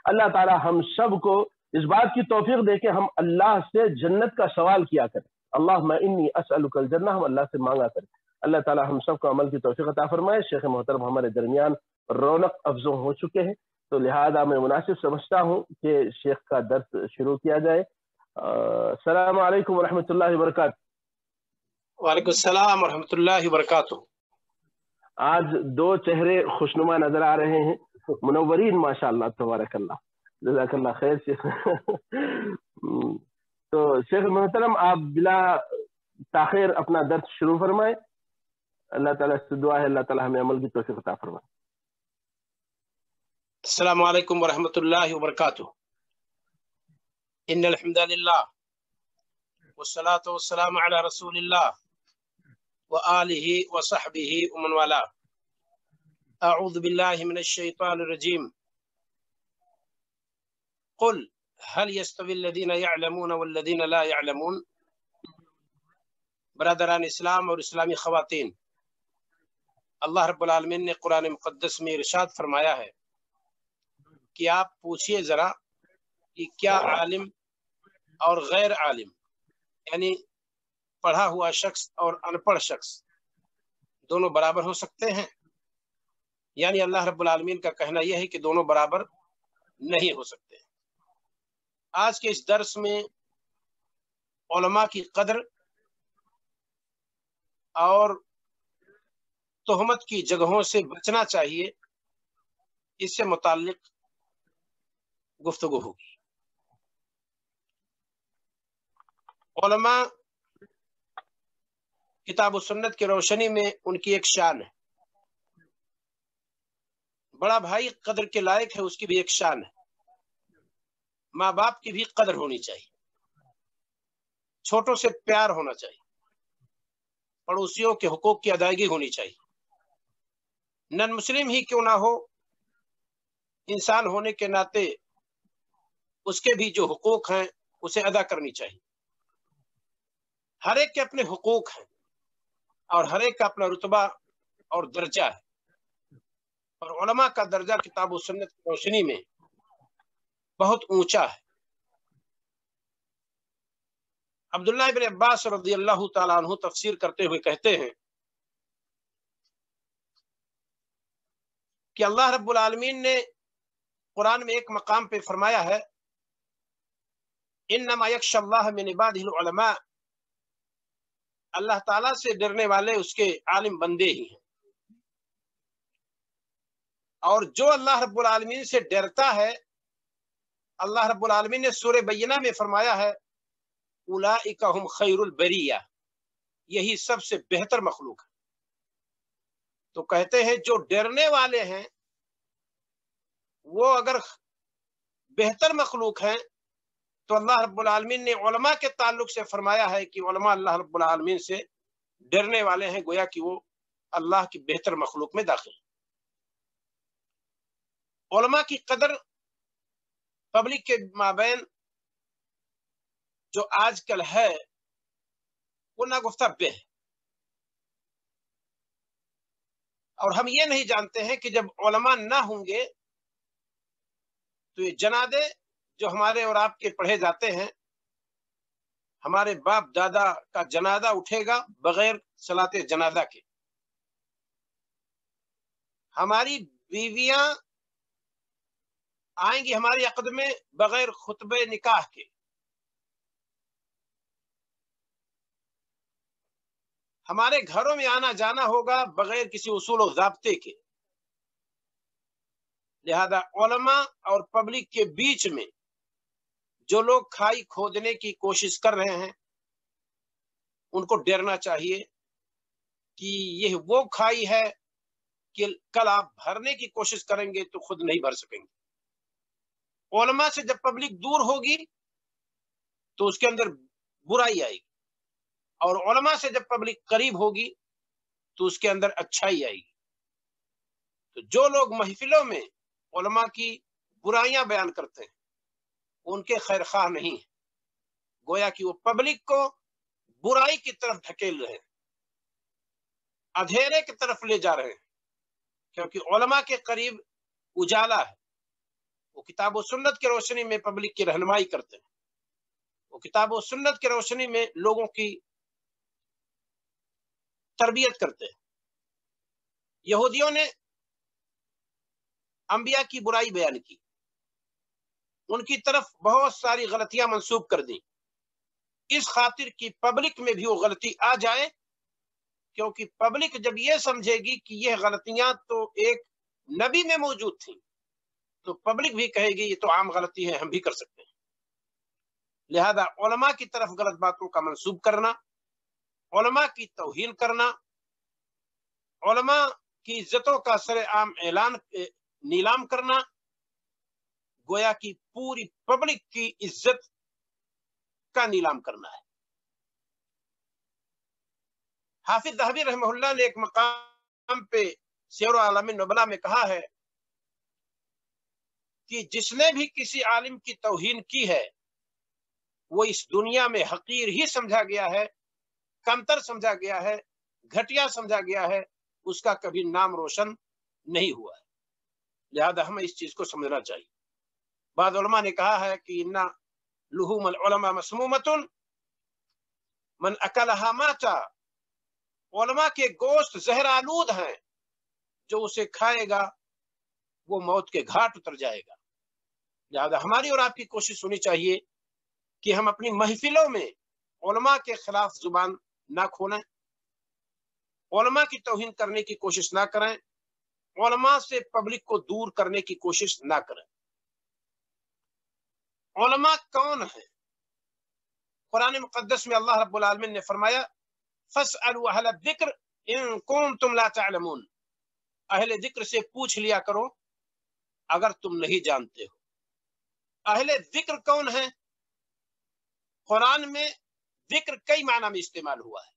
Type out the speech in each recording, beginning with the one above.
اللہ تعالی ہم سب کو اس بات کی توفیق دے کہ ہم اللہ سے جنت کا سوال کیا کریں. اللہم انی اسألک الجنہ، ہم اللہ سے مانگا کریں. اللہ تعالی ہم سب کو عمل کی توفیق عطا فرمائے. شیخ محترم ہمارے درمیان رونق افزوں ہو چکے ہیں، تو لہذا میں مناسب سمجھتا ہوں کہ شیخ کا درس شروع کیا جائے. السلام علیکم ورحمۃ اللہ وبرکاتہ. وعلیکم السلام ورحمۃ اللہ وبرکاتہ. آج دو چہرے خوشنما نظر آ رہے ہیں، منورین ماشاء اللہ تبارک اللہ، جزاک اللہ خیر شیخ. تو شیخ محترم آپ بلا تاخیر اپنا درس شروع فرمائیں. اللہ تعالیٰ سے دعا ہے اللہ تعالیٰ ہمیں عمل کی توفیق عطا فرمائے. السلام علیکم ورحمۃ اللہ وبرکاتہ. ان الحمد للہ والصلاة والسلام علی رسول اللہ وآلہ وصحبہ ومن والاه. اعوذ باللہ من الشیطان الرجیم. قل هل يستوي الذين يعلمون والذين لا يعلمون. برادران اسلام اور اسلامی خواتین، اللہ رب العالمین نے قرآن مقدس میں ارشاد فرمایا ہے کہ آپ پوچھئے ذرا کہ کیا عالم اور غیر عالم، یعنی پڑھا ہوا شخص اور ان پڑھ شخص دونوں برابر ہو سکتے ہیں؟ یعنی اللہ رب العالمین کا کہنا یہ ہے کہ دونوں برابر نہیں ہو سکتے. آج کے اس درس میں علماء کی قدر اور تہمت کی جگہوں سے بچنا چاہیے، اس سے متعلق گفتگو ہوگی. علماء کتاب و سنت کی روشنی میں ان کی ایک شان ہے. بڑا بھائی قدر کے لائق ہے، اس کی بھی ایک شان ہے. ماں باپ کی بھی قدر ہونی چاہیے، چھوٹوں سے پیار ہونا چاہیے، پڑوسیوں کے حقوق کی ادائیگی ہونی چاہیے. نن مسلم ہی کیوں نہ ہو، انسان ہونے کے ناطے اس کے بھی جو حقوق ہیں اسے ادا کرنی چاہیے. ہر ایک کے اپنے حقوق ہیں اور ہر ایک کا اپنا رتبہ اور درجہ ہے، اور علماء کا درجہ کتاب و سنت کی روشنی میں بہت اونچا ہے. عبداللہ بن عباس رضی اللہ تعالیٰ عنہ تفسیر کرتے ہوئے کہتے ہیں کہ اللہ رب العالمین نے قرآن میں ایک مقام پہ فرمایا ہے انما یخشی اللہ من عبادہ العلماء. اللہ تعالیٰ سے ڈرنے والے اس کے عالم بندے ہی ہیں، اور جو اللہ رب العالمین سے ڈرتا ہے، اللہ رب العالمین نے سورہ بینہ میں فرمایا ہے اولئک ہم خیر البریہ، یہی سب سے بہتر مخلوق ہے. تو کہتے ہیں جو ڈرنے والے ہیں وہ اگر بہتر مخلوق ہیں تو اللہ رب العالمین نے علماء کے تعلق سے فرمایا ہے کہ علماء اللہ رب العالمین سے ڈرنے والے ہیں، گویا کہ وہ اللہ کی بہتر مخلوق میں داخل ہیں. علماء کی قدر پبلک کے مابین جو آج کل ہے وہ ناگفتہ بے ہے، اور ہم یہ نہیں جانتے ہیں کہ جب علماء نہ ہوں گے تو یہ جنازے جو ہمارے اور آپ کے پڑھے جاتے ہیں، ہمارے باپ دادا کا جنازہ اٹھے گا بغیر صلاۃ جنازہ کے، ہماری بیویاں آئیں گی ہماری عقد میں بغیر خطبہ نکاح کے، ہمارے گھروں میں آنا جانا ہوگا بغیر کسی اصول و ضابطے کے. لہذا علماء اور پبلک کے بیچ میں جو لوگ کھائی کھودنے کی کوشش کر رہے ہیں ان کو ڈرنا چاہیے کہ یہ وہ کھائی ہے کہ کل آپ بھرنے کی کوشش کریں گے تو خود نہیں بھر سکیں گے. علماء سے جب پبلک دور ہوگی تو اس کے اندر برائی آئے گی، اور علماء سے جب پبلک قریب ہوگی تو اس کے اندر اچھائی آئے گی. تو جو لوگ محفلوں میں علماء کی برائیاں بیان کرتے ہیں ان کے خیر خواہ نہیں ہیں، گویا کہ وہ پبلک کو برائی کی طرف دھکیل رہے ہیں، اندھیرے کی طرف لے جا رہے ہیں، کیونکہ علماء کے قریب اجالا ہے، वो किताब और सुन्नत की रोशनी में पब्लिक की रहनुमाई करते हैं, वो किताब और सुन्नत की रोशनी में लोगों की तरबियत करते हैं। यहूदियों ने अंबिया की बुराई बयान की, उनकी तरफ बहुत सारी गलतियां मंसूब कर दी, इस खातिर कि पब्लिक में भी वो गलती आ जाए, क्योंकि पब्लिक जब ये समझेगी कि यह गलतियां तो एक नबी में मौजूद थी, तो पब्लिक भी कहेगी ये तो आम गलती है, हम भी कर सकते हैं। लिहाजा उलमा की तरफ गलत बातों का मंसूब करना, उलमा की तौहीन करना, उलमा की इज्जतों का सरेआम ऐलान नीलाम करना, गोया की पूरी पब्लिक की इज्जत का नीलाम करना है। हाफिज ज़हबी रहमहुल्लाह ने एक मकाम पे सियर आलम नुबला में कहा है कि जिसने भी किसी आलिम की तौहीन की है वो इस दुनिया में हकीर ही समझा गया है, कमतर समझा गया है, घटिया समझा गया है, उसका कभी नाम रोशन नहीं हुआ है। लिहाजा हमें इस चीज को समझना चाहिए। बाद उलमा ने कहा है कि इन्ना लुहूमुल उलमा मसमूमतुन मन अकलहा माता, उलमा के गोश्त जहर आलूद हैं, जो उसे खाएगा वो मौत के घाट उतर जाएगा। लिहाजा हमारी और आपकी कोशिश होनी चाहिए कि हम अपनी महफिलों में उलमा के खिलाफ जुबान ना खोलें, उलमा की तौहीन करने की कोशिश ना करें, उलमा से पब्लिक को दूर करने की कोशिश ना करें। उलमा कौन है? कुरान मुकद्दस में अल्लाह रब्बुल आलमीन ने फरमाया फस्अलू अहल ज़िक्र इन कुंतुम ला तअलमून, अहले ज़िक्र से पूछ लिया करो अगर तुम नहीं जानते हो। अहले ज़िक्र कौन है? कुरान में ज़िक्र कई माना में इस्तेमाल हुआ है।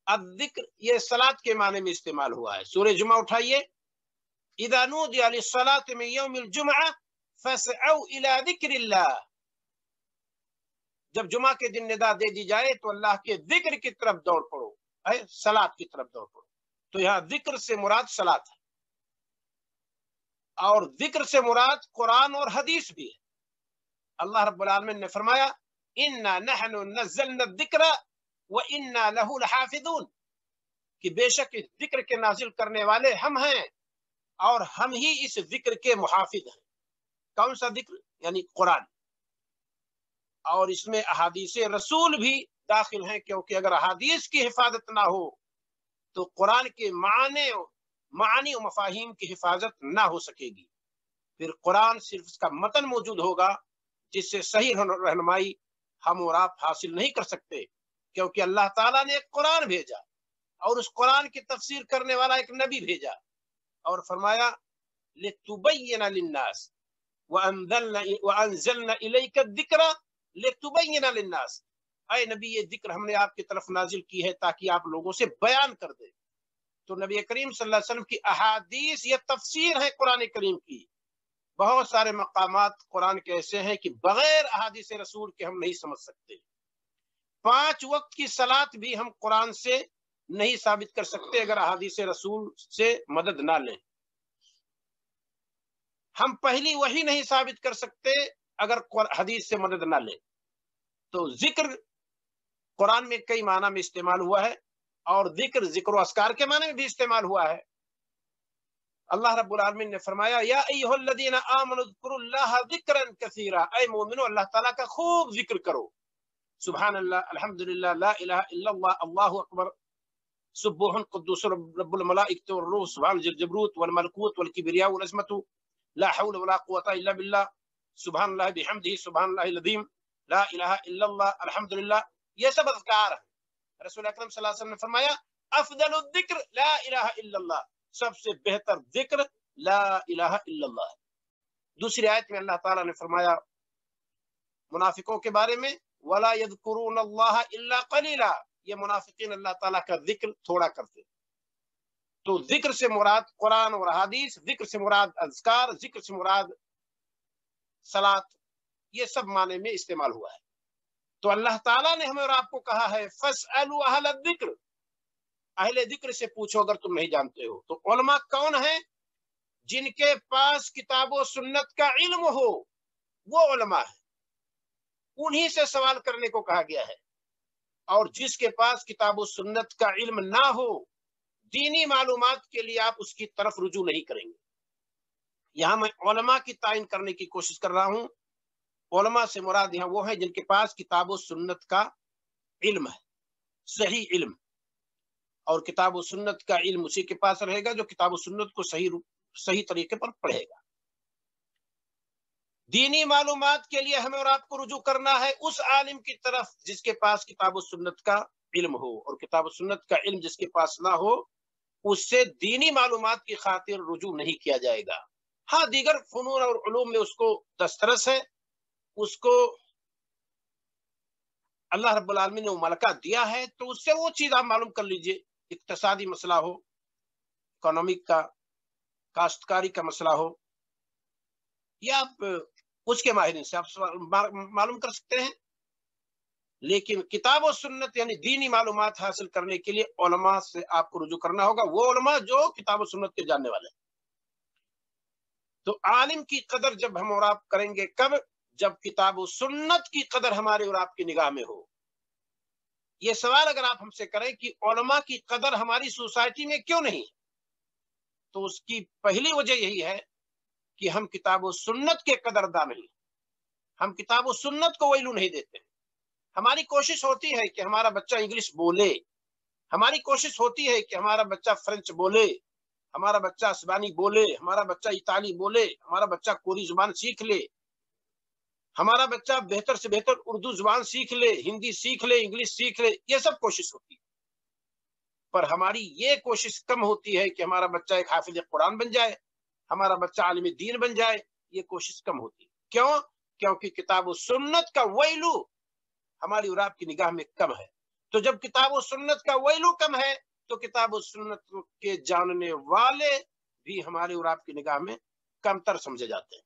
अब ज़िक्र ये सलात के माने में इस्तेमाल हुआ है। सूरह जुमा उठाइए, इज़ा नूदिया लिस्सलाति मिन यौमिल जुमअह फस्अऊ इला ज़िक्रिल्लाह, जब जुमा के दिन निदा दे दी जाए तो अल्लाह के जिक्र की तरफ दौड़ पड़ो, सलात की तरफ दौड़ पड़ो। तो यहाँ जिक्र से मुराद सलात है, और जिक्र से मुराद कुरान और हदीस भी है। अल्लाह रब्बुल आलमीन ने फरमाया इन्ना नहनु नज़्ज़लना ज़िक्र व इन्ना लहु लहाफ़िज़ून, कि बेशक इस जिक्र के नाजिल करने वाले हम हैं और हम ही इस जिक्र के मुहाफिज हैं। कौन सा जिक्र? यानी कुरान। और इसमें अहादीस रसूल भी दाखिल हैं, क्योंकि अगर अहादीस की हिफाजत ना हो तो कुरान के मानी और मफाहिम की हिफाजत ना हो सकेगी। फिर कुरान सिर्फ उसका मतन मौजूद होगा, जिससे सही रहनुमाई हम और आप हासिल नहीं कर सकते, क्योंकि अल्लाह ताला ने एक कुरान भेजा और उस कुरान की तफसीर करने वाला एक नबी भेजा और फरमाया लितुबय्यिना लिन्नास व अंज़लना इलैका ज़िक्रा लितुबय्यिना लिन्नास, ऐ नबी ये जिक्र हमने आपकी तरफ नाजिल की है ताकि आप लोगों से बयान कर दे। तो नबी करीम सल्लल्लाहु अलैहि वसल्लम की अहादीस ये तफसीर है कुरान करीम की। बहुत सारे मकामात कुरान के ऐसे हैं कि बगैर अहादीस रसूल के हम नहीं समझ सकते। 5 वक्त की सलात भी हम कुरान से नहीं साबित कर सकते अगर अहादीस रसूल से मदद ना लें। हम पहली वही नहीं साबित कर सकते अगर हदीस से मदद ना लें। तो जिक्र कुरान में कई माना में इस्तेमाल हुआ है, और जिक्र जिक्र अस्कार के माने में भी इस्तेमाल हुआ है। अल्लाह रब्बुल आलमीन ने फरमाया या अय्युहल्लज़ीना आमनु ज़्कुरुल्लाह ज़िक्रन कसीरा, ऐ मोमिनो अल्लाह ताला का खूब जिक्र करो। सुभानअल्लाह, अल्हम्दुलिल्लाह, ला इलाहा इल्लल्लाह, अल्लाहु अकबर, सुब्बुहुन कुद्दूस रब्बुल मलाइकति वर रूह, सुभान जिल जबरूत वल मलकूत वल किब्रिया वल अज़मतु, ला हौला वला कुव्वता इल्ला बिल्लाह, सुभानअल्लाह बिहम्दिही, सुभानअल्लाहिल अज़ीम, ला इलाहा इल्लल्लाह, अल्हम्दुलिल्लाह। ये सब अज़कार है। रसूल अकरम सल्लल्लाहु अलैहि वसल्लम ने फरमाया अफदलुल ज़िक्र ला इलाहा इल्लल्लाह, सबसे बेहतर जिक्र ला इलाहा इल्लल्लाह। दूसरी आयत में अल्लाह ताला ने फरमाया मुनाफिकों के बारे में वला यज़कुरूनल्लाह इल्ला क़लीला, ये मुनाफिकीन अल्लाह ताला का जिक्र थोड़ा करते। तो जिक्र से मुराद कुरान और हदीस, जिक्र से मुराद अज़कार, जिक्र से मुराद सलात, ये सब माने में इस्तेमाल हुआ है। तो अल्लाह ताला ने हमें और आपको कहा है फस्अलू अहल ज़िक्र, अहले जिक्र से पूछो अगर तुम नहीं जानते हो। तो उलमा कौन है? जिनके पास किताब व सुन्नत का इल्म हो वो उलमा है, उन्हीं से सवाल करने को कहा गया है। और जिसके पास किताब व सुन्नत का इल्म ना हो, दीनी मालूमात के लिए आप उसकी तरफ रुजू नहीं करेंगे। यहां मैं उलमा की तायन करने की कोशिश कर रहा हूं। उलमा से मुराद यहां वो है जिनके पास किताब व सुन्नत का इल्म है, सही इल्म। और किताब व सुन्नत का इल्म उसी के पास रहेगा जो किताब व सुन्नत को सही तरीके पर पढ़ेगा। दीनी मालूमात के लिए हमें और आपको रुजू करना है उस आलिम की तरफ जिसके पास किताब व सुन्नत का इल्म हो, और किताब व सुन्नत का इल्म जिसके पास ना हो उससे दीनी मालूमात की खातिर रुजू नहीं किया जाएगा। हाँ, दीगर फनून और उलूम में उसको दस्तरस है, उसको अल्लाह रब्बुल आलमीन ने मलका दिया है, तो उससे वो चीज आप मालूम कर लीजिए। इक्तसादी मसला हो, इकोनॉमिक का, काश्तकारी का मसला हो, या आप उसके माहिरीन से आप मालूम कर सकते हैं। लेकिन किताब और सुन्नत यानी दीनी मालूमात हासिल करने के लिए उलमा से आपको रुजू करना होगा, वो उलमा जो किताब और सुन्नत के जानने वाले हैं। तो आलिम की कदर जब हम और आप करेंगे कब? जब किताब और सुन्नत की कदर हमारे और आपकी निगाह में हो। ये सवाल अगर आप हमसे करें कि उलमा की कदर हमारी सोसाइटी में क्यों नहीं, तो उसकी पहली वजह यही है कि हम किताब और सुन्नत के कदरदान नहीं, हम किताब और सुन्नत को वैल्यू नहीं देते। हमारी कोशिश होती है कि हमारा बच्चा इंग्लिश बोले, हमारी कोशिश होती है कि हमारा बच्चा फ्रेंच बोले, हमारा बच्चा अस्बानी बोले, हमारा बच्चा इताली बोले, हमारा बच्चा कोरी जुबान सीख ले, हमारा बच्चा बेहतर से बेहतर उर्दू जुबान सीख ले, हिंदी सीख ले, इंग्लिश सीख ले। ये सब कोशिश होती है, पर हमारी ये कोशिश कम होती है कि हमारा बच्चा एक हाफिज कुरान बन जाए, हमारा बच्चा आलिम दीन बन जाए। ये कोशिश कम होती है। क्यों? क्योंकि किताब और सुन्नत का वैल्यू हमारी और आपकी निगाह में कम है। तो जब किताब और सुन्नत का वैल्यू कम है तो किताब और सुन्नत के जानने वाले भी हमारी और आपकी निगाह में कमतर समझे जाते हैं।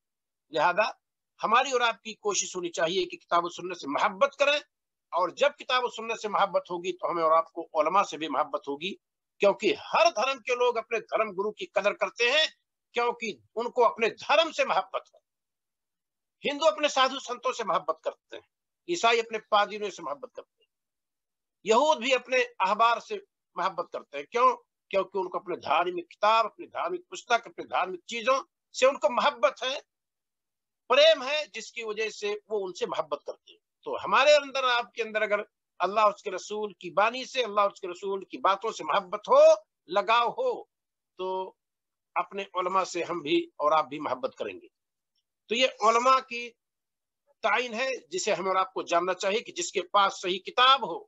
लिहाजा हमारी और आपकी कोशिश होनी चाहिए कि किताब और सुन्नत से मोहब्बत करें, और जब किताब और सुन्नत से मोहब्बत होगी तो हमें और आपको उलमा से भी मोहब्बत होगी, क्योंकि हर धर्म के लोग अपने धर्म गुरु की कदर करते हैं क्योंकि उनको अपने धर्म से मोहब्बत है। हिंदू अपने साधु संतों से मोहब्बत करते हैं, ईसाई अपने पादरियों से मोहब्बत करते हैं, यहूद भी अपने अहबार से मोहब्बत करते हैं। क्यों? क्योंकि उनको अपने धार्मिक किताब, अपनी धार्मिक पुस्तक, अपनी धार्मिक चीजों से उनको मोहब्बत है, प्रेम है, जिसकी वजह से वो उनसे मोहब्बत करते हैं। तो हमारे अंदर, आपके अंदर अगर अल्लाह उसके रसूल की बानी से, अल्लाह उसके रसूल की बातों से मोहब्बत हो, लगाव हो, तो अपने उलमा से हम भी और आप भी मोहब्बत करेंगे। तो ये उलमा की ताइन है जिसे हमें और आपको जानना चाहिए कि जिसके पास सही किताब हो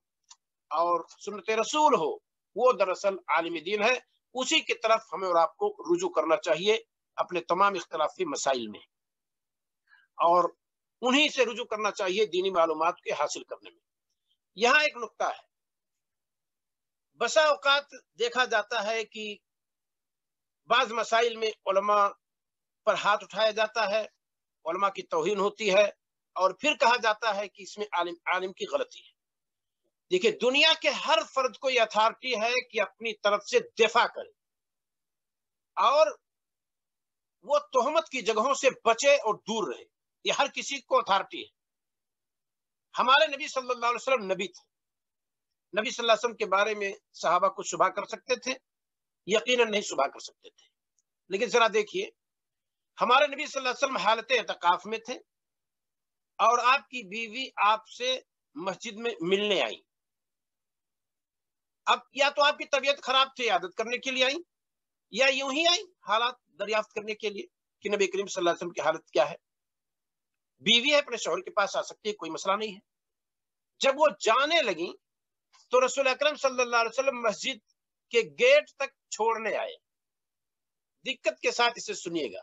और सुन्नत रसूल हो वो दरअसल आलिम दीन है। उसी की तरफ हमें और आपको रुजू करना चाहिए अपने तमाम इख्तिलाफी मसाइल में, और उन्हीं से रुजू करना चाहिए दीनी मालूमात के हासिल करने में। यहाँ एक नुक्ता है, बसा औकात देखा जाता है कि बाज मसाइल में उलमा पर हाथ उठाया जाता है, उलमा की तौहीन होती है, और फिर कहा जाता है कि इसमें आलिम की गलती है। देखिए, दुनिया के हर फर्द को यह अथॉरिटी है कि अपनी तरफ से दिफा करे और वो तोहमत की जगहों से बचे और दूर रहे। ये हर किसी को अथॉरिटी है। हमारे नबी सल्लल्लाहु अलैहि वसल्लम नबी थे। नबी सल्लल्लाहु अलैहि वसल्लम के बारे में सहाबा कुछ शुबा कर सकते थे, यकीनन नहीं शुबा कर सकते थे। लेकिन जरा देखिए, हमारे नबी सल्लल्लाहु अलैहि वसल्लम हालत एतकाफ में थे और आपकी बीवी आपसे मस्जिद में मिलने आई। अब या तो आपकी तबीयत खराब थी, इयादत करने के लिए आई, या यूं ही आई हालात दरियाफ्त करने के लिए कि नबी करीम सल्लल्लाहु अलैहि वसल्लम की हालत क्या है। बीवी है, अपने शौहर के पास आ सकती है, कोई मसला नहीं है। जब वो जाने लगी तो रसूल अकरम सल्लल्लाहु अलैहि वसल्लम मस्जिद के गेट तक छोड़ने आए। दिक्कत के साथ इसे सुनिएगा,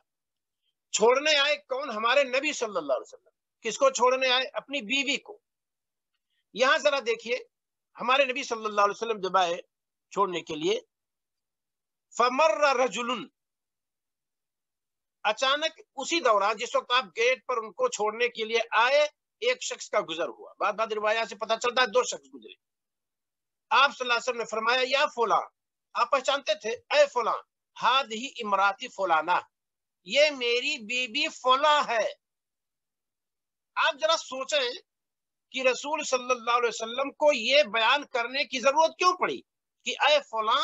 छोड़ने आए कौन? हमारे नबी सल्लल्लाहु अलैहि वसल्लम। किसको छोड़ने आए? अपनी बीवी को। यहां जरा देखिए, हमारे नबी सल्लल्लाहु अलैहि वसल्लम जब आए छोड़ने के लिए, फमर्रा रजुलुन, अचानक उसी दौरान जिस वक्त आप गेट पर उनको छोड़ने के लिए आए, एक शख्स का गुजर हुआ। बाद रिवाया से पता चलता है 2 शख्स गुजरे। आप सल्लल्लाहु अलैहि वसल्लम ने फरमाया, या फुला, आप पहचानते थे, ऐ फुला, हादिही इमराती फुलाना, یہ میری بیوی فلاں ہے۔ آپ ذرا سوچیں کہ رسول صلی اللہ علیہ وسلم کو یہ بیان کرنے کی ضرورت کیوں پڑی کہ اے فلاں،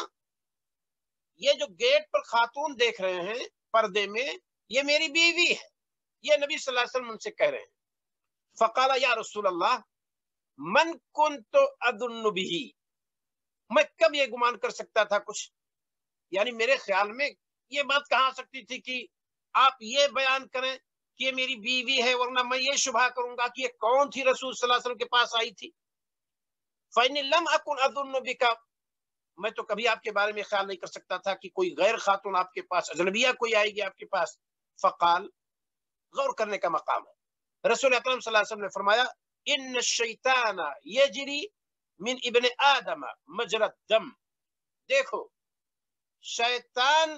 یہ جو گیٹ پر خاتون دیکھ رہے ہیں پردے میں، یہ میری بیوی ہے۔ یہ نبی صلی اللہ علیہ وسلم ان سے کہہ رہے ہیں۔ فقال یا رسول اللہ من کنت اظن به، میں کب یہ گمان کر سکتا تھا کچھ، یعنی میرے خیال میں یہ بات کہاں آ سکتی تھی کہ آپ یہ بیان کریں کہ یہ میری بیوی ہے، ورنہ میں یہ شبہ کروں گا کہ یہ کون تھی رسول صلی اللہ علیہ وسلم کے پاس آئی تھی۔ فإني لم أكن أظن بك، میں تو کبھی آپ کے بارے میں خیال نہیں کر سکتا تھا کہ کوئی غیر خاتون آپ کے پاس، اجنبیہ کوئی آئے گی آپ کے پاس۔ فقال، غور کرنے کا مقام ہے، رسول اکرم صلی اللہ علیہ وسلم نے فرمایا ان الشیطان یجری من ابن آدم مجرى الدم، دیکھو شیطان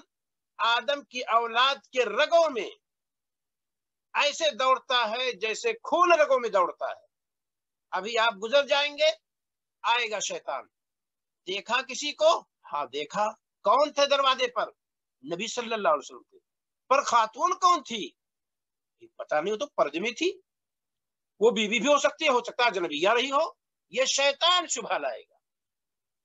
آدم کی اولاد کے رگوں میں ایسے دوڑتا ہے جیسے خون رگوں میں دوڑتا ہے۔ ابھی آپ گزر جائیں گے، آئے گا شیطان۔ دیکھا کسی کو؟ ہاں دیکھا۔ کون تھے دروازے پر؟ نبی صلی اللہ علیہ وسلم تھے۔ پر خاتون کون تھی؟ پتا نہیں، وہ تو پردے میں تھی، وہ بیوی بھی ہو سکتی ہے اجنبیہ رہی ہو، یہ شیطان شبہ لائے گا۔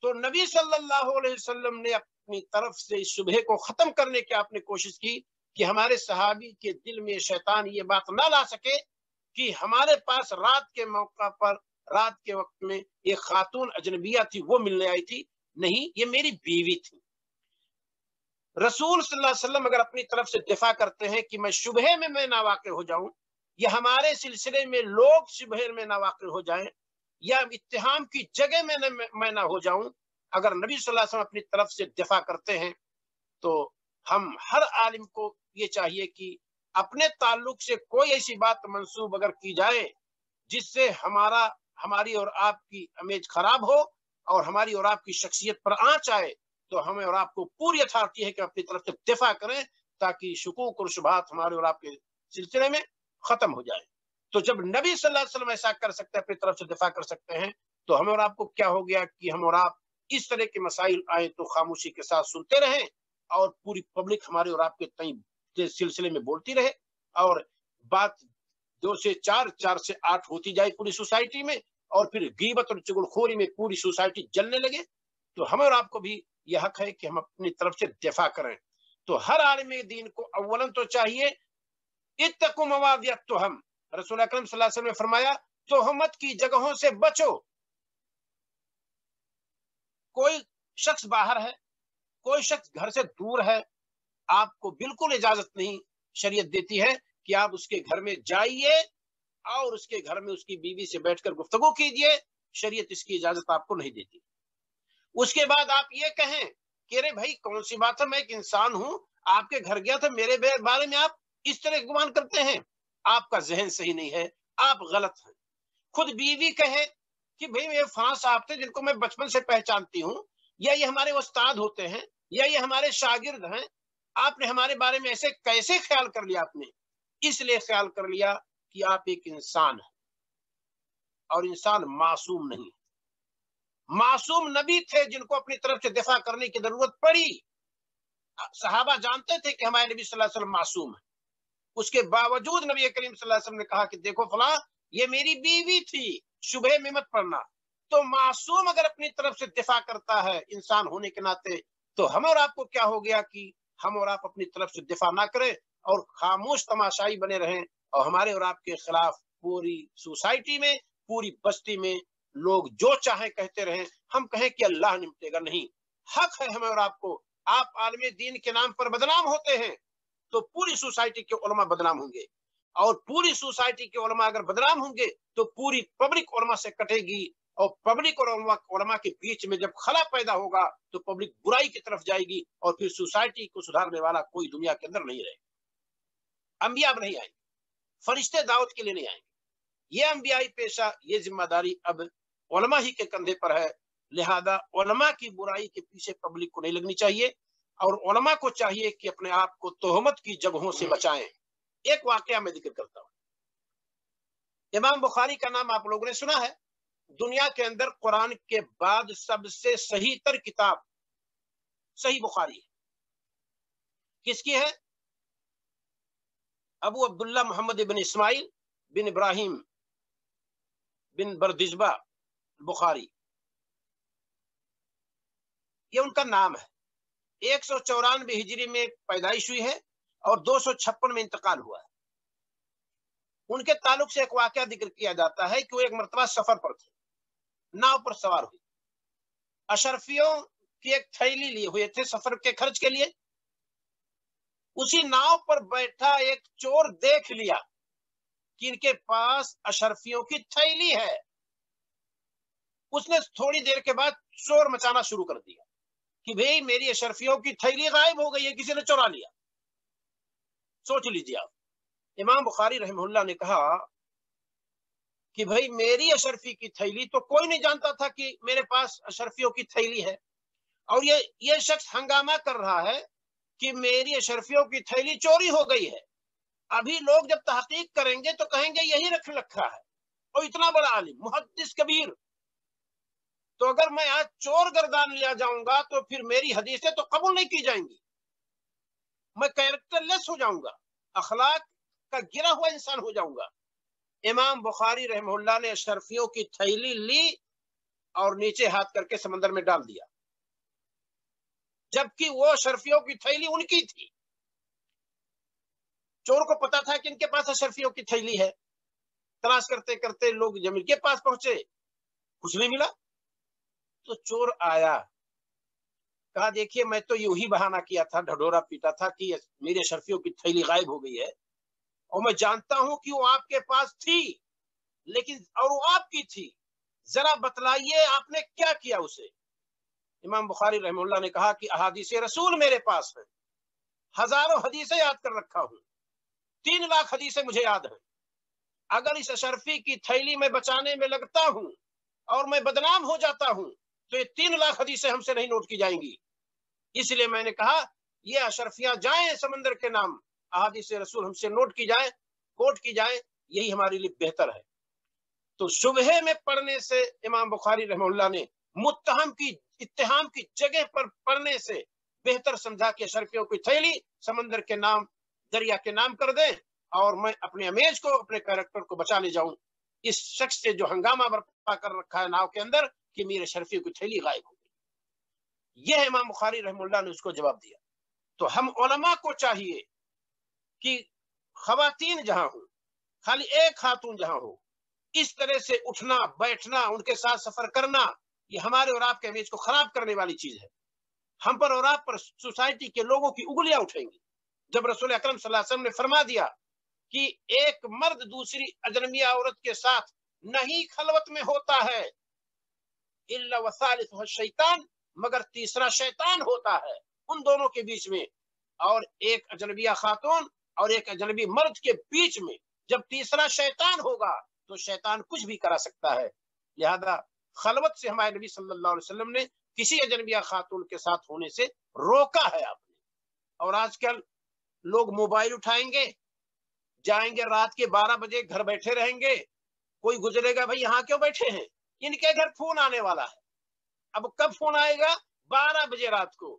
تو نبی صلی اللہ علیہ وسلم نے اپنی طرف سے اس شبہ کو ختم کرنے کی آپ نے کوشش کی کہ ہمارے صحابی کے دل میں شیطان یہ بات نہ لا سکے کہ ہمارے پاس رات کے موقع پر، رات کے وقت میں ایک خاتون اجنبیہ تھی، وہ ملنے آئی تھی، نہیں یہ میری بیوی تھی۔ رسول صلی اللہ علیہ وسلم اگر اپنی طرف سے دفاع کرتے ہیں کہ میں شبہ میں نہ واقع ہو جاؤں، یا ہمارے سلسلے میں لوگ شبہ میں نہ واقع ہو جائیں، یا اتہام کی جگہ میں نہ ہو جاؤں، اگر نبی صلی اللہ علیہ وسلم اپنی طرف سے دفاع کرتے ہیں تو ہم ہر عالم کو یہ چاہیے کہ اپنے تعلق سے کوئی ایسی بات منسوب اگر کی جائے جس سے ہماری اور آپ کی امیج خراب ہو اور ہماری اور آپ کی شخصیت پر آنچ آئے، تو ہمیں اور آپ کو پوری اتھارٹی ہے کہ اپنی طرف سے دفاع کریں تاکہ شکوک اور شبہات ہمارے اور آپ کے سلسلے میں ختم ہو جائے۔ تو جب نبی صلی اللہ علیہ وسلم ایسا کر سکتے ہیں، اپنی طرف سے دفاع کر سکتے ہیں، تو ہمیں اور آپ کو کیا ہو گیا کہ ہم اور آپ اس طرح کے مسائل آئیں تو خاموشی کے ساتھ سنتے رہیں اور پوری پبلک ہمارے اور آپ کے سلسلے میں بولتی رہے، اور بات 2 سے 4، 4 سے 8 ہوتی جائے پوری سوسائٹی میں، اور پھر غیبت اور چغلخوری میں پوری سوسائٹی جلنے لگے۔ تو ہمیں اور آپ کو بھی یہ حق ہے کہ ہم اپنی طرف سے دفاع کریں۔ تو ہر عالم دین کو اولاً تو چاہیے اتقوا مواضع التہم، رسول اکرم صلی اللہ علیہ وسلم نے فرمایا تہمت کی جگہوں سے بچو۔ کوئی شخص باہر ہے، کوئی شخص گھر سے دور ہے، آپ کو بالکل اجازت نہیں شریعت دیتی ہے کہ آپ اس کے گھر میں جائیے اور اس کے گھر میں اس کی بیوی سے بیٹھ کر گفتگو کیجیے، شریعت اس کی اجازت آپ کو نہیں دیتی۔ اس کے بعد آپ یہ کہیں کہ ارے بھائی کون سی بات ہے، میں ایک انسان ہوں، آپ کے گھر گیا تھا، میرے بارے میں آپ اس طرح گمان کرتے ہیں، آپ کا ذہن صحیح نہیں ہے، آپ غلط ہیں۔ خود بیوی کہے کہ بھئی یہ فلاں صاحب تھے جن کو میں بچپن سے پہچانتی ہوں، یا یہ ہمارے استاد ہوتے ہیں، یا یہ ہمارے شاگرد ہیں، آپ نے ہمارے بارے میں ایسے کیسے خیال کر لیا؟ آپ نے اس لیے خیال کر لیا کہ آپ ایک انسان ہیں، اور انسان معصوم نہیں۔ معصوم نبی تھے جن کو اپنی طرف سے دفاع کرنے کی ضرورت پڑی۔ صحابہ جانتے تھے کہ ہمارے نبی صلی اللہ علیہ وسلم معصوم ہیں، اس کے باوجود نبی کریم صلی اللہ علیہ وسلم نے کہا کہ دیکھو فلاں یہ میری بیوی تھی، شبہ میں مت پڑنا۔ تو معصوم اگر اپنی طرف سے دفاع کرتا ہے انسان ہونے کے ناطے، تو ہم اور آپ کو کیا ہو گیا کہ ہم اور آپ اپنی طرف سے دفاع نہ کریں اور خاموش تماشائی بنے رہیں، اور ہمارے اور آپ کے خلاف پوری سوسائٹی میں، پوری بستی میں لوگ جو چاہیں کہتے رہیں، ہم کہیں کہ اللہ نمٹے گا نہیں۔ حق ہے ہمیں اور آپ کو، آپ عالم دین کے نام پر بدنام ہوتے ہیں تو پوری سوسائٹی کے علماء بدنام ہوں گے، اور پوری سوسائٹی کے علماء اگر بدنام ہوں گے تو پوری پبلک علماء سے کٹے گی، اور پبلک اور علماء کے بیچ میں جب خلا پیدا ہوگا تو پبلک برائی کی طرف جائے گی، اور پھر سوسائٹی کو سدھارنے والا کوئی دنیا کے اندر نہیں رہے گا۔ انبیاء اب نہیں آئیں گے، فرشتے دعوت کے لیے نہیں آئیں گے۔ یہ انبیائی پیشہ، یہ ذمہ داری اب علماء ہی کے کندھے پر ہے، لہذا علماء کی برائی کے پیچھے پبلک کو نہیں لگنی چاہیے، اور علماء کو چاہیے کہ اپنے آپ کو تہمت کی جگہوں سے بچائیں۔ ایک واقعہ میں ذکر کرتا ہوں۔ امام بخاری کا نام آپ لوگوں نے سنا ہے، دنیا کے اندر قرآن کے بعد سب سے صحیح تر کتاب صحیح بخاری ہے۔ کس کی ہے؟ अबू अब्दुल्ला मोहम्मद बिन इस्माइल बिन इब्राहिम बिन बरदिजबा बुखारी, ये उनका नाम है। 194 हिजरी में पैदाइश हुई है और 256 में इंतकाल हुआ है। उनके ताल्लुक से एक वाकया जिक्र किया जाता है कि वो एक मर्तबा सफर पर थे, नाव पर सवार हुए, अशरफियों की एक थैली लिए हुए थे सफर के खर्च के लिए। उसी नाव पर बैठा एक चोर देख लिया कि इनके पास अशरफियों की थैली है। उसने थोड़ी देर के बाद शोर मचाना शुरू कर दिया कि भाई मेरी अशरफियों की थैली गायब हो गई है, किसी ने चुरा लिया। सोच लीजिए आप। इमाम बुखारी रहमहुल्लाह ने कहा कि भाई मेरी अशरफी की थैली तो कोई नहीं जानता था कि मेरे पास अशरफियों की थैली है, और ये शख्स हंगामा कर रहा है कि मेरी अशरफियों की थैली चोरी हो गई है। अभी लोग जब तहकीक करेंगे तो कहेंगे यही रख रखा है, और इतना बड़ा आलिम मुहद्दिस कबीर, तो अगर मैं आज चोर गर्दान लिया जाऊंगा तो फिर मेरी हदीसें तो कबूल नहीं की जाएंगी, मैं कैरेक्टरलेस हो जाऊंगा, अखलाक का गिरा हुआ इंसान हो जाऊंगा। इमाम बुखारी रहमहुल्लाह ने अशरफियों की थैली ली और नीचे हाथ करके समंदर में डाल दिया, जबकि वो अशरफियों की थैली उनकी थी। चोर को पता था कि इनके पास अशरफियों की थैली है। तलाश करते करते लोग जब इनके पास पहुंचे, कुछ नहीं मिला। तो चोर आया, कहा देखिए मैं तो यूं ही बहाना किया था, ढढोरा पीटा था कि मेरी अशरफियों की थैली गायब हो गई है, और मैं जानता हूं कि वो आपके पास थी, लेकिन और वो आपकी थी, जरा बतलाइए आपने क्या किया उसे। इमाम बुखारी रहमतुल्लाह ने कहा कि अहादीसे रसूल मेरे पास है, हजारों हदीसें याद कर रखा हूं, 3 लाख हदीसें मुझे याद है। अगर इस अशरफी की थैली में बचाने में लगता हूं और मैं बदनाम हो जाता हूं तो ये 3 लाख हदीसें हमसे नहीं नोट की जाएंगी। इसलिए मैंने कहा ये अशरफियां जाएं समंदर के नाम, अहादीसे रसूल हमसे नोट की जाए, कोट की जाए, यही हमारे लिए बेहतर है। तो सुबह में पढ़ने से इमाम बुखारी रहमतुल्लाह ने मुत्तहम की इत्तेहाम की जगह पर पढ़ने से बेहतर समझा कि अशरफियों की थैली समंदर के नाम, दरिया के नाम कर दें, और मैं अपने इमेज को, अपने कैरेक्टर को बचा ले जाऊं इस शख्स से जो हंगामा बर्पा कर रखा है नाव के अंदर कि मेरे अशरफियों की थैली गायब हो गई। यह इमाम बुखारी रहमतुल्लाह ने उसको जवाब दिया। तो हम उलमा को चाहिए कि खवातीन जहां हो, खाली एक खातून जहां हो, इस तरह से उठना बैठना, उनके साथ सफर करना, ये हमारे और आपके इमेज को खराब करने वाली चीज है। हम पर और आप पर सोसाइटी के लोगों की उंगलियां उठेंगी। जब रसूल अकरम सल्लल्लाहु अलैहि वसल्लम ने फरमा दिया कि एक मर्द दूसरी अजनबी औरत के साथ नहीं खलवत में होता है इल्ला वसालिसुहु शैतान, मगर तीसरा शैतान होता है उन दोनों के बीच में, और एक अजनबिया खातून और एक अजनबी मर्द के बीच में जब तीसरा शैतान होगा तो शैतान कुछ भी करा सकता है। लिहाजा खलवत से हमारे नबी सल्लल्लाहु अलैहि वसल्लम ने किसी अजनबिया खातून के साथ होने से रोका है आपने। और आजकल लोग मोबाइल उठाएंगे, जाएंगे रात के 12 बजे, घर बैठे रहेंगे, कोई गुजरेगा, भाई यहाँ क्यों बैठे हैं, इनके घर फोन आने वाला है। अब कब फोन आएगा? 12 बजे रात को।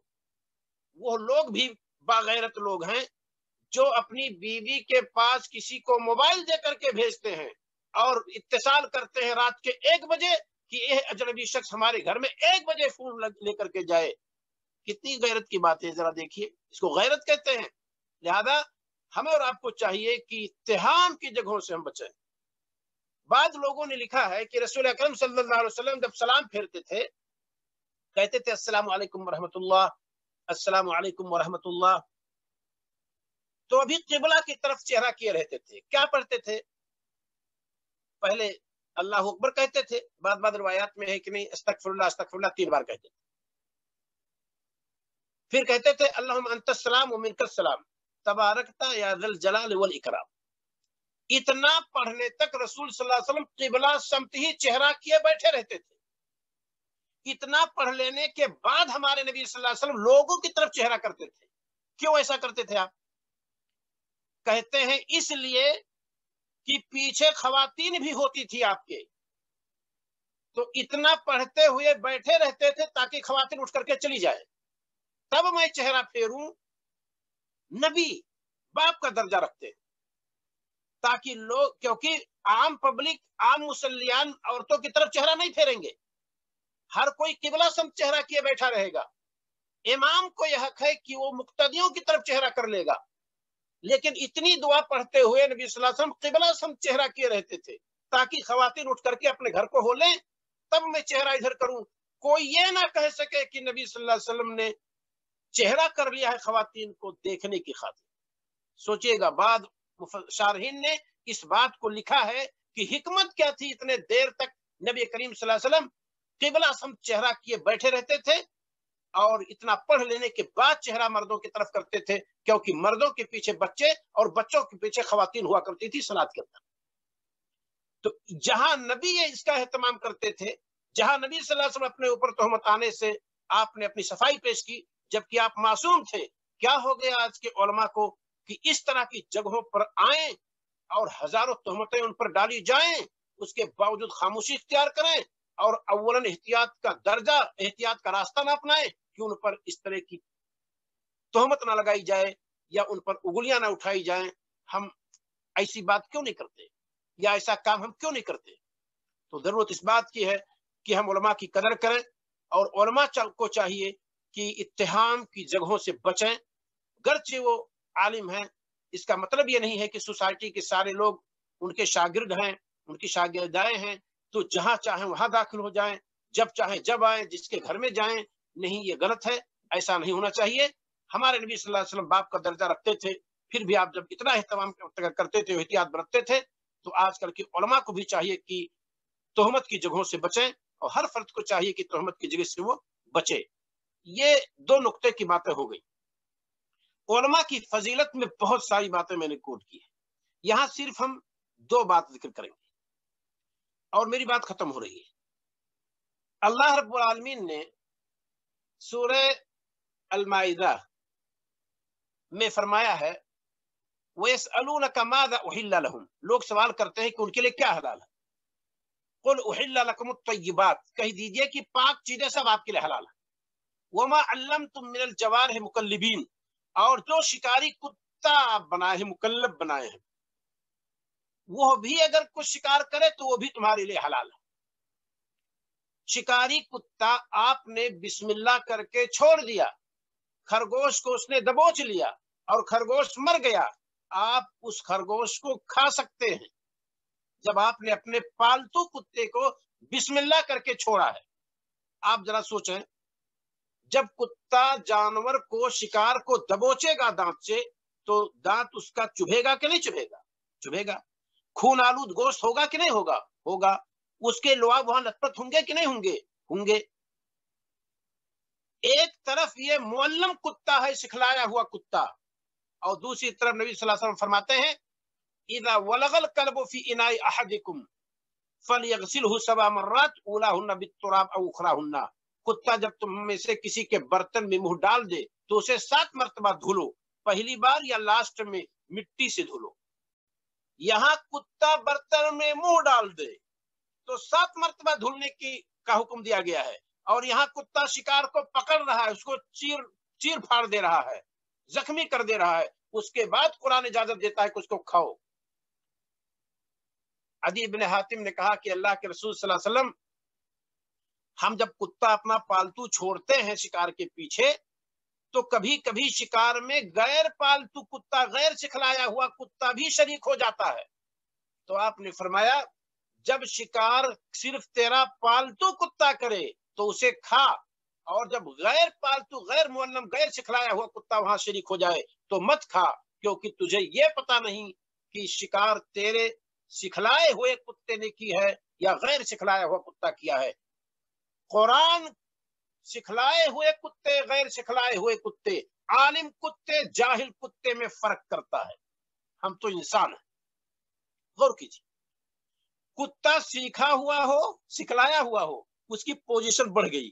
वो लोग भी बागैरत लोग हैं जो अपनी बीवी के पास किसी को मोबाइल दे करके भेजते हैं और इत्तेसाल करते हैं रात के 1 बजे कि यह अजनबी शख्स हमारे घर में 1 बजे फोन लेकर के जाए। कितनी गैरत की बात है, जरा देखिए, इसको गैरत कहते हैं। लिहाजा हमें और आपको चाहिए कि इत्तेहाम की जगहों से हम बचें। बाद लोगों ने लिखा है कि रसूल अकरम सल्लल्लाहु अलैहि वसल्लम जब सलाम फेरते थे कहते थे अस्सलामु अलैकुम वरहमतुल्लाह, अस्सलामु अलैकुम वरहमतुल्लाह। तो अभी किबला की तरफ चेहरा किए रहते थे। क्या पढ़ते थे? पहले अल्लाह अकबर कहते थे, बाद बाद रिवायात में है कि नहीं अस्तगफिरुल्लाह अस्तगफिरुल्लाह 3 बार कहते थे। फिर कहते थे अल्लाहुम्मा अंतस सलाम व मिनकस सलाम तबारकता या ज़ल जलाल वल इकराम। इतना पढ़ने तक रसूल सल्लल्लाहु अलैहि वसल्लम किबला समत ही चेहरा किए बैठे रहते थे। इतना पढ़ लेने के बाद हमारे नबी सल्लल्लाहु अलैहि वसल्लम लोगों की तरफ चेहरा करते थे। क्यों ऐसा करते थे आप? कहते हैं इसलिए कि पीछे खवातीन भी होती थी आपके, तो इतना पढ़ते हुए बैठे रहते थे ताकि खवातीन उठ करके चली जाए, तब मैं चेहरा फेरूं। नबी बाप का दर्जा रखते हैं, ताकि लोग, क्योंकि आम पब्लिक, आम मुसल्लियान औरतों की तरफ चेहरा नहीं फेरेंगे, हर कोई किबला सम चेहरा किए बैठा रहेगा। इमाम को यह हक है कि वो मुक्तदियों की तरफ चेहरा कर लेगा, लेकिन इतनी दुआ पढ़ते हुए नबी सल्लल्लाहु अलैहि वसल्लम किबला सम चेहरा किए रहते थे, ताकि खवातीन उठ करके अपने घर को हो लें, तब मैं चेहरा इधर करूं। कोई ये ना कह सके कि नबी सल्लल्लाहु अलैहि वसल्लम ने चेहरा कर लिया है खवातीन को देखने की खातिर। सोचिएगा, बाद शारहीन ने इस बात को लिखा है कि हिकमत क्या थी, इतने देर तक नबी करीम सल्लल्लाहु अलैहि वसल्लम किबला सम चेहरा किए बैठे रहते थे, और इतना पढ़ लेने के बाद चेहरा मर्दों की तरफ करते थे, क्योंकि मर्दों के पीछे बच्चे और बच्चों के पीछे खवातीन हुआ करती थी सलात के अंदर। तो जहां नबी ये इसका एहतमाम करते थे, जहां नबी सल्लल्लाहु अलैहि वसल्लम अपने ऊपर तोहमत आने से आपने अपनी सफाई पेश की, जबकि आप मासूम थे। क्या हो गया आज के उलमा को कि इस तरह की जगहों पर आए और हजारों तोहमतें उन पर डाली जाएं, उसके बावजूद खामोशी इख्तियार करें, और अव्वलन एहतियात का दर्जा, एहतियात का रास्ता ना अपनाएं कि उन पर इस तरह की तोहमत ना लगाई जाए या उन पर उंगलियां ना उठाई जाएं। हम ऐसी बात क्यों नहीं करते, या ऐसा काम हम क्यों नहीं करते? तो जरूरत इस बात की है कि हम उलमा की कदर करें, और उलमा को चाहिए कि इत्तेहाम की जगहों से बचें। गर्चे वो आलिम हैं, इसका मतलब ये नहीं है कि सोसाइटी के सारे लोग उनके शागिर्द हैं, उनकी शागिर्दाएं हैं, तो जहां चाहें वहां दाखिल हो जाएं, जब चाहें जब आए, जिसके घर में जाएं। नहीं, ये गलत है, ऐसा नहीं होना चाहिए। हमारे नबी सल्लल्लाहु अलैहि वसल्लम बाप का दर्जा रखते थे, फिर भी आप जब इतना एहतमाम करते थे, एहतियात बरतते थे, तो आजकल के उलमा को भी चाहिए कि तोहमत की जगहों से बचें, और हर फर्द को चाहिए कि तोहमत की जगह से वो बचे। ये दो नुक्ते की बातें हो गई। उलमा की फजीलत में बहुत सारी बातें मैंने कोट की है, यहां सिर्फ हम दो बात जिक्र करेंगे और मेरी बात खत्म हो रही है। अल्लाह रब्बुल आलमीन ने सूरह अल-माइदा में फरमाया है, वयसअलूनका माज़ा उहिल्ला लहुम, लोग सवाल करते हैं कि उनके लिए क्या हलाल है। कुल उहिल्ला लकुमुत तय्यिबात, कह दीजिए कि पाक चीजें सब आपके लिए हलाल है। वमा अल्लमतुम मिनल जवारिह मुकल्लिबीन, और जो शिकारी कुत्ता आप बनाए हैं, मुकल्लब बनाए हैं, वो भी अगर कुछ शिकार करे तो वो भी तुम्हारे लिए हलाल है। शिकारी कुत्ता आपने बिस्मिल्लाह करके छोड़ दिया, खरगोश को उसने दबोच लिया और खरगोश मर गया, आप उस खरगोश को खा सकते हैं जब आपने अपने पालतू कुत्ते को बिस्मिल्लाह करके छोड़ा है। आप जरा सोचें, जब कुत्ता जानवर को, शिकार को दबोचेगा दांत से, तो दांत उसका चुभेगा कि नहीं चुभेगा? चुभेगा। खून आलूद गोश्त होगा कि नहीं होगा? होगा। उसके लुआब वहां लथपथ होंगे कि नहीं होंगे? होंगे। एक तरफ ये मुअल्लम कुत्ता है, सिखलाया हुआ कुत्ता, और दूसरी तरफ नबी सल्लल्लाहु अलैहि वसल्लम फरमाते हैं, इज़ा वलगल कल्बु फी इनाई अहदिकुम फलयगसिलहु सबअ मर्रात उलाहुन्ना बित्तुराब औ उखराहुन्ना, कुत्ता जब तुम में से किसी के बर्तन में मुंह डाल दे तो उसे 7 मर्तबा धुलो, पहली बार या लास्ट में मिट्टी से धुलो। यहाँ कुत्ता बर्तन में मुंह डाल दे तो 7 मर्तबा धुलने की का हुक्म दिया गया है, और यहाँ कुत्ता शिकार को पकड़ रहा है, उसको चीर फाड़ दे रहा है, जख्मी कर दे रहा है, उसके बाद कुरान इजाजत देता है कि उसको खाओ। अदी इब्न हातिम ने कहा कि अल्लाह के रसूल सल्लल्लाहु अलैहि वसल्लम, हम जब कुत्ता अपना पालतू छोड़ते हैं शिकार के पीछे, तो कभी कभी शिकार में गैर पालतू कुत्ता, गैर सिखलाया हुआ कुत्ता भी शरीक हो जाता है। तो आपने फरमाया, जब शिकार सिर्फ तेरा पालतू कुत्ता करे तो उसे खा, और जब गैर पालतू, गैर मुअल्लम, गैर सिखलाया हुआ कुत्ता वहां शरीक हो जाए तो मत खा, क्योंकि तुझे ये पता नहीं कि शिकार तेरे सिखलाए हुए कुत्ते ने की है या गैर सिखलाया हुआ कुत्ता किया है। कुरान सिखलाए हुए कुत्ते, गैर सिखलाए हुए कुत्ते, आलिम कुत्ते, जाहिल कुत्ते में फर्क करता है। हम तो इंसान हैं। गौर कीजिए, कुत्ता सीखा हुआ हो, सिखलाया हुआ हो, उसकी पोजीशन बढ़ गई,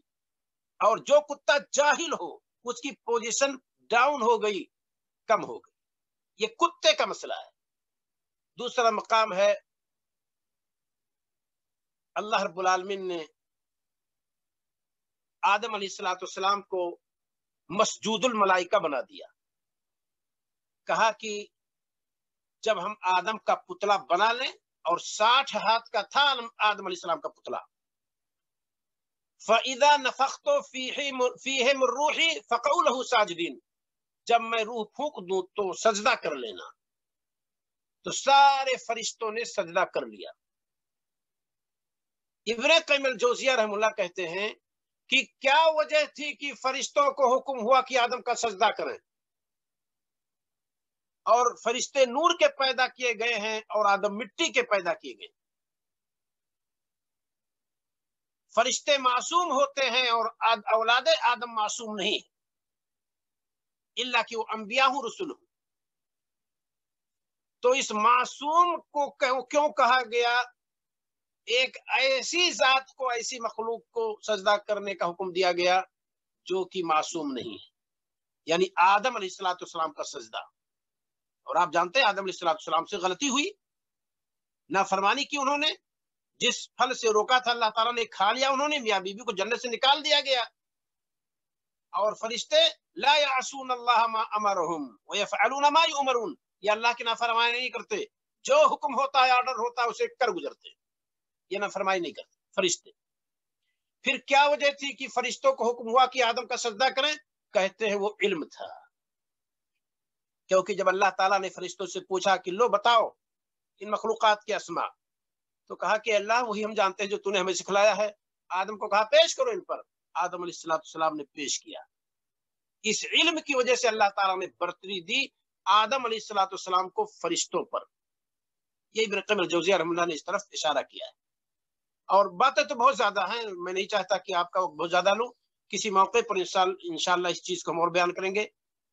और जो कुत्ता जाहिल हो उसकी पोजीशन डाउन हो गई, कम हो गई। ये कुत्ते का मसला है। दूसरा मकाम है, अल्लाह रब्बुल आलमीन ने आदम अलैहिस्सलाम को मसजूदुल मलाइका बना दिया। कहा कि जब हम आदम का पुतला बना लें, और 60 हाथ का था आदम अलैहिस्सलाम का पुतला। फ़इज़ा नफ़ख़्तु फ़ीहिम रूही फ़क़ऊ लहू साजिदीन, जब मैं रूह फूंक दूं तो सजदा कर लेना। तो सारे फरिश्तों ने सजदा कर लिया। इब्न क़य्यिम अल-जौज़िया रहमतुल्लाह कहते हैं कि क्या वजह थी कि फरिश्तों को हुक्म हुआ कि आदम का सजदा करें, और फरिश्ते नूर के पैदा किए गए हैं और आदम मिट्टी के पैदा किए गए। फरिश्ते मासूम होते हैं और औलादे आदम मासूम नहीं, इल्ला कि वो अंबिया हूं रसूल हूं। तो इस मासूम को क्यों कहा गया? एक ऐसी जात को, ऐसी मखलूक को सजदा करने का हुक्म दिया गया जो कि मासूम नहीं है, यानी आदम अलैहिस्सलाम का सजदा। और आप जानते हैं आदम अलैहिस्सलाम से गलती हुई, नाफरमानी की उन्होंने, जिस फल से रोका था अल्लाह ताला ने खा लिया उन्होंने, मियां बीबी को जन्नत से निकाल दिया गया। और फरिश्ते ला यासून अल्लाह मा अमरहुम व यफअलून मा युमरून, ये अल्लाह की नाफरमानी नहीं करते, जो हुक्म होता है, ऑर्डर होता है, उसे कर गुजरते, ये नाफरमानी नहीं करते फरिश्ते। फिर क्या वजह थी कि फरिश्तों को हुक्म हुआ कि आदम का सजदा करें? कहते हैं वो इल्म था। क्योंकि जब अल्लाह ताला ने फरिश्तों से पूछा कि लो बताओ इन मखलूकात के अस्मा, तो कहा कि अल्लाह वही हम जानते हैं जो तूने हमें सिखलाया है। आदम को कहा पेश करो इन पर, आदम अलैहिस्सलाम ने पेश किया। इस इल्म की वजह से अल्लाह ताला ने बरतरी दी आदम अलैहिस्सलाम को फरिश्तों पर। ये इब्न क़य्यिम अल-जौज़िया रहमतुल्लाह ने इस तरफ इशारा किया है। और बातें तो बहुत ज्यादा हैं, मैं नहीं चाहता कि आपका वक्त बहुत ज्यादा लूं। किसी मौके पर इंशाअल्लाह इस चीज को हम और बयान करेंगे।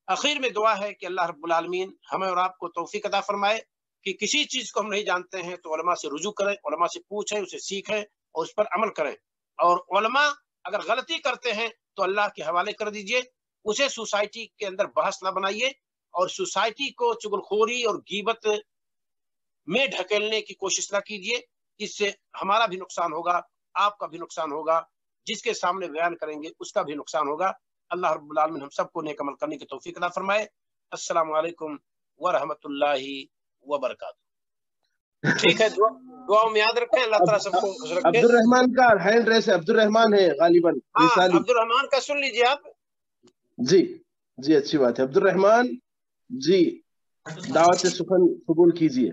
आखिर में दुआ है कि अल्लाह रब्बुल आलमीन हमें और आपको तौफीक अता फरमाए कि किसी चीज को हम नहीं जानते हैं तो उलमा से रुजू करें, उलमा से पूछें, उसे सीखें और उस पर अमल करें। और उलमा अगर गलती करते हैं तो अल्लाह के हवाले कर दीजिए, उसे सोसाइटी के अंदर बहस ना बनाइए, और सोसाइटी को चुगलखोरी और गीबत में ढकेलने की कोशिश ना कीजिए। इससे हमारा भी नुकसान होगा, आपका भी नुकसान होगा, जिसके सामने बयान करेंगे उसका भी नुकसान होगा। अल्लाह रब्बुल आलमीन हम सबको नेक अमल करने की तौफीक अता फरमाए। अस्सलामु अलैकुम व रहमतुल्लाहि व बरकातहू। ठीक है, दुआ में याद रखें, अल्लाह ताला सबको खुश रखे। अब्दुल रहमान का हैंड रेस है, अब्दुल रहमान है गालिबन। हाँ, अब्दुल रहमान का सुन लीजिए आप। जी जी, अच्छी बात है। अब्दुल रहमान जी, दावत सुखन कबूल कीजिए।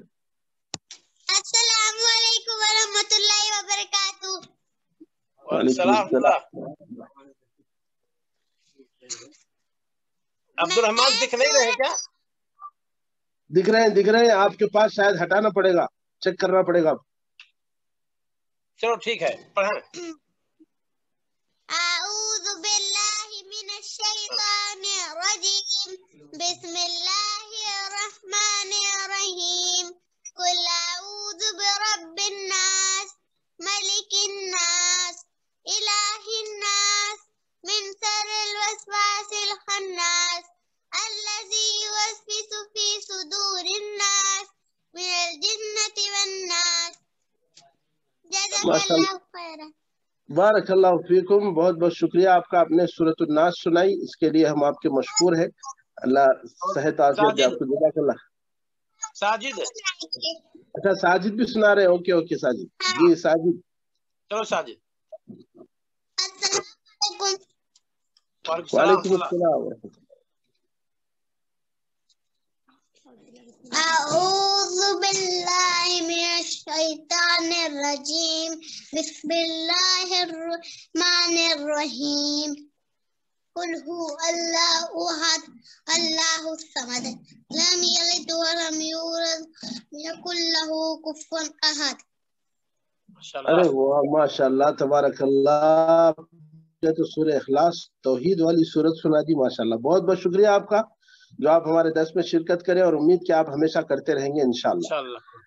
अस्सलामु अलैकुम व रहमतुल्लाहि व बरकातहू। अब्दुल रहमान दिख नहीं रहे क्या? दिख रहे हैं। आपके पास शायद हटाना पड़ेगा, चेक करना पड़ेगा। चलो ठीक है, पढ़ें। अऊज़ु बिल्लाहि मिनश शैतानिर रजीम, बिस्मिल्लाहिर रहमानिर रहीम। कुल अऊज़ु बिरब्बिन नास, मलिकिन नास, इलाहिन नास, मिन शर्रिल वस्वासिल खन्नास, अल्लज़ी युवस्विसु फी सुदूरिन नास, मिनल जिन्नति वन नास। जज़ाकल्लाहु खैरन। बारकल्लाहु फीकुम, बहुत बहुत शुक्रिया आपका। आपने सूरतुन नास सुनाई, इसके लिए हम आपके मशकूर हैं। अल्लाह सेहत आफियत दे आपको। जज़ाकल्लाह। साजिद, अच्छा साजिद भी सुना रहे हैं। ओके ओके साजिद जी, साजिद। चलो साजिद। वालेकुम अस्सलाम। अऊज़ु बिल्लाहि मिनश शैतानिर रजीम, बिस्मिल्लाहिर रहमानिर रहीम। कुल हु अल्लाहु अहद, अल्लाहुस समद, लम यलिद व लम यूलद, व यकुल लहू कुफुवन अहद। अरे वाह, माशाल्लाह, तबारकल्लाह। तो सूरह इखलास तौहीद वाली सूरत सुना दी, माशाल्लाह। बहुत बहुत शुक्रिया आपका जो आप हमारे दर्स में शिरकत करें, और उम्मीद कि आप हमेशा करते रहेंगे इंशाअल्लाह।